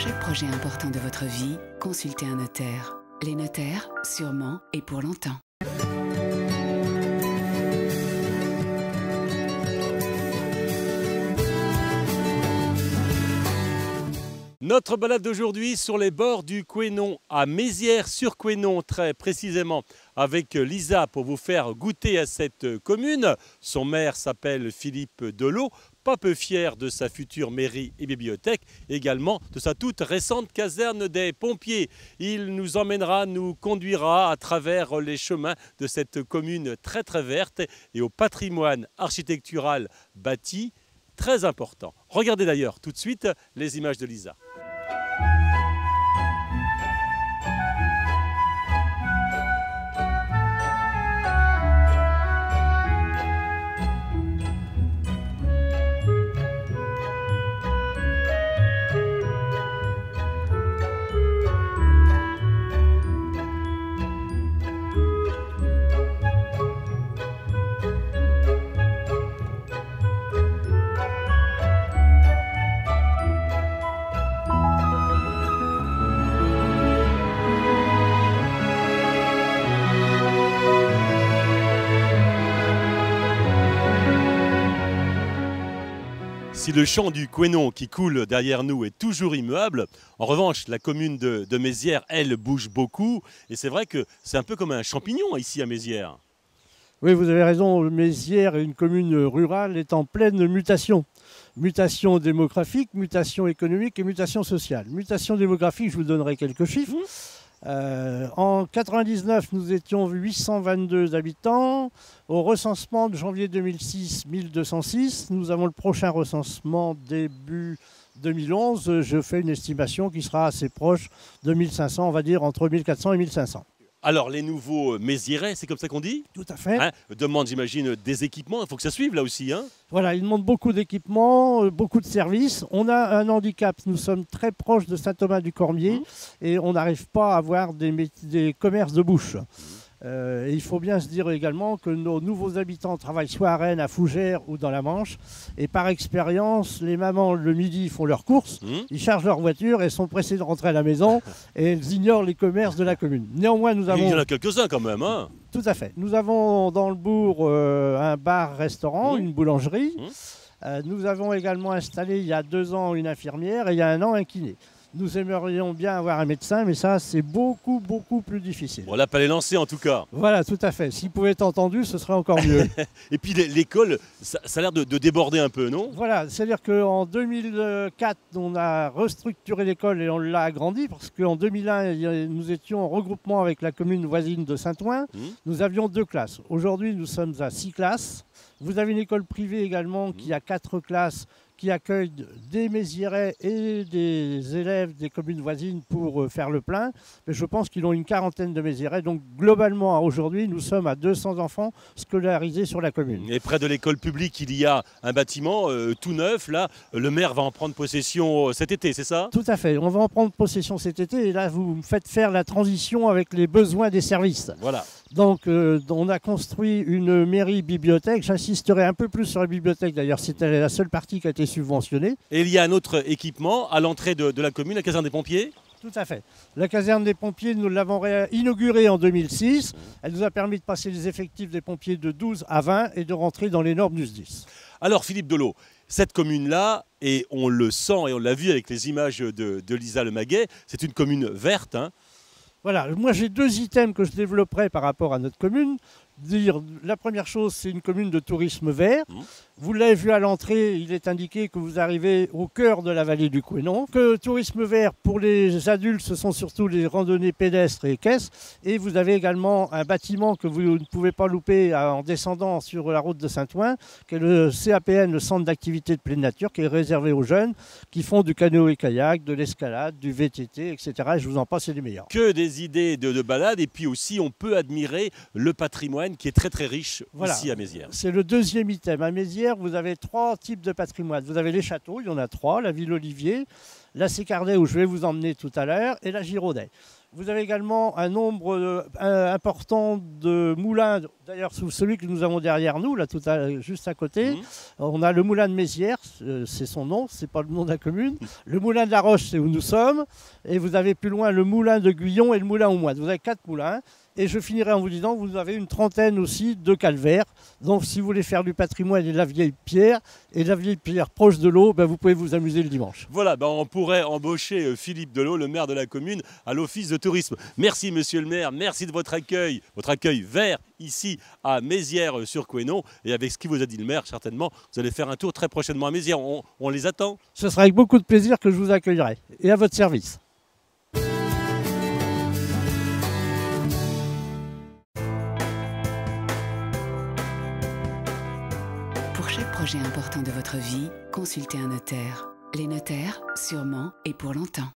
chaque projet important de votre vie, consultez un notaire. Les notaires, sûrement et pour longtemps. Notre balade d'aujourd'hui sur les bords du Couesnon, à Mézières-sur-Couesnon, très précisément, avec Lisa pour vous faire goûter à cette commune. Son maire s'appelle Philippe Delot, pas peu fier de sa future mairie et bibliothèque, également de sa toute récente caserne des pompiers. Il nous emmènera, nous conduira à travers les chemins de cette commune très verte et au patrimoine architectural bâti très important. Regardez d'ailleurs tout de suite les images de Lisa. Si le champ du Couesnon qui coule derrière nous est toujours immuable, en revanche, la commune de Mézières, elle, bouge beaucoup. Et c'est vrai que c'est un peu comme un champignon ici à Mézières. Oui, vous avez raison. Mézières, une commune rurale, est en pleine mutation. Mutation démographique, mutation économique et mutation sociale. Mutation démographique, je vous donnerai quelques chiffres. En 1999, nous étions 822 habitants. Au recensement de janvier 2006, 1206. Nous avons le prochain recensement début 2011. Je fais une estimation qui sera assez proche de 1500, on va dire entre 1400 et 1500. Alors, les nouveaux Méziérais, c'est comme ça qu'on dit? Tout à fait. Demande, j'imagine, des équipements. Il faut que ça suive là aussi. Voilà, ils demandent beaucoup d'équipements, beaucoup de services. On a un handicap. Nous sommes très proches de Saint-Thomas-du-Cormier et on n'arrive pas à avoir des commerces de bouche. Et il faut bien se dire également que nos nouveaux habitants travaillent soit à Rennes, à Fougères ou dans la Manche. Et par expérience, les mamans le midi font leurs courses, ils chargent leur voiture et sont pressés de rentrer à la maison et elles ignorent les commerces de la commune. Néanmoins, nous avons... Il y en a quelques-uns quand même. Tout à fait. Nous avons dans le bourg un bar-restaurant, une boulangerie. Nous avons également installé il y a 2 ans une infirmière et il y a 1 an un kiné. Nous aimerions bien avoir un médecin, mais ça, c'est beaucoup plus difficile. Bon, l'appel est lancé en tout cas. Voilà, tout à fait. S'il pouvait être entendu, ce serait encore mieux. Et puis l'école, ça a l'air de déborder un peu, non? Voilà, c'est-à-dire qu'en 2004, on a restructuré l'école et on l'a agrandie, parce qu'en 2001, nous étions en regroupement avec la commune voisine de Saint-Ouen. Nous avions 2 classes. Aujourd'hui, nous sommes à 6 classes. Vous avez une école privée également qui a 4 classes, qui accueille des Méziérais et des élèves des communes voisines pour faire le plein. Mais je pense qu'ils ont une 40aine de Méziérais. Donc globalement, aujourd'hui, nous sommes à 200 enfants scolarisés sur la commune. Et près de l'école publique, il y a un bâtiment tout neuf. Là, le maire va en prendre possession cet été, c'est ça? Tout à fait. On va en prendre possession cet été. Et là, vous me faites faire la transition avec les besoins des services. Voilà. Donc, on a construit une mairie-bibliothèque. J'insisterai un peu plus sur la bibliothèque. D'ailleurs, c'était la seule partie qui a été subventionnée. Et il y a un autre équipement à l'entrée de la commune, la caserne des pompiers? Tout à fait. La caserne des pompiers, nous l'avons inaugurée en 2006. Elle nous a permis de passer les effectifs des pompiers de 12 à 20 et de rentrer dans les normes du SDIS. Alors, Philippe Delot, cette commune-là, et on le sent et on l'a vu avec les images de Lisa Lemaguet, c'est une commune verte. Voilà, moi j'ai 2 items que je développerai par rapport à notre commune. La première chose, c'est une commune de tourisme vert. Vous l'avez vu à l'entrée, il est indiqué que vous arrivez au cœur de la vallée du Couesnon. Que tourisme vert, pour les adultes, ce sont surtout les randonnées pédestres et équestres. Et vous avez également un bâtiment que vous ne pouvez pas louper en descendant sur la route de Saint-Ouen, qui est le CAPN, le centre d'activité de pleine nature, qui est réservé aux jeunes qui font du canoë-kayak, de l'escalade, du VTT, etc. Et je vous en passe, c'est les meilleurs. Que des idées de balade. Et puis aussi, on peut admirer le patrimoine qui est très riche ici à Mézières. C'est le 2e item. À Mézières, vous avez 3 types de patrimoine. Vous avez les châteaux, il y en a 3, la ville Olivier, la Sécardet où je vais vous emmener tout à l'heure et la Giraudet. Vous avez également un nombre important de moulins. D'ailleurs, celui que nous avons derrière nous, là, juste à côté, on a le moulin de Mézières, c'est son nom, c'est pas le nom de la commune. Le moulin de la Roche, c'est où nous sommes. Et vous avez plus loin le moulin de Guyon et le moulin aux Moines. Vous avez 4 moulins. Et je finirai en vous disant que vous avez une trentaine aussi de calvaires. Donc, si vous voulez faire du patrimoine et de la vieille pierre proche de l'eau, ben, vous pouvez vous amuser le dimanche. Voilà, ben, on pourrait embaucher Philippe Delot, le maire de la commune, à l'office de tourisme. Merci, monsieur le maire. Merci de votre accueil vert ici à Mézières-sur-Couesnon. Et avec ce qui vous a dit le maire, certainement, vous allez faire un tour très prochainement à Mézières. On les attend. Ce sera avec beaucoup de plaisir que je vous accueillerai. Et à votre service. Pour chaque projet important de votre vie, consultez un notaire. Les notaires, sûrement et pour longtemps.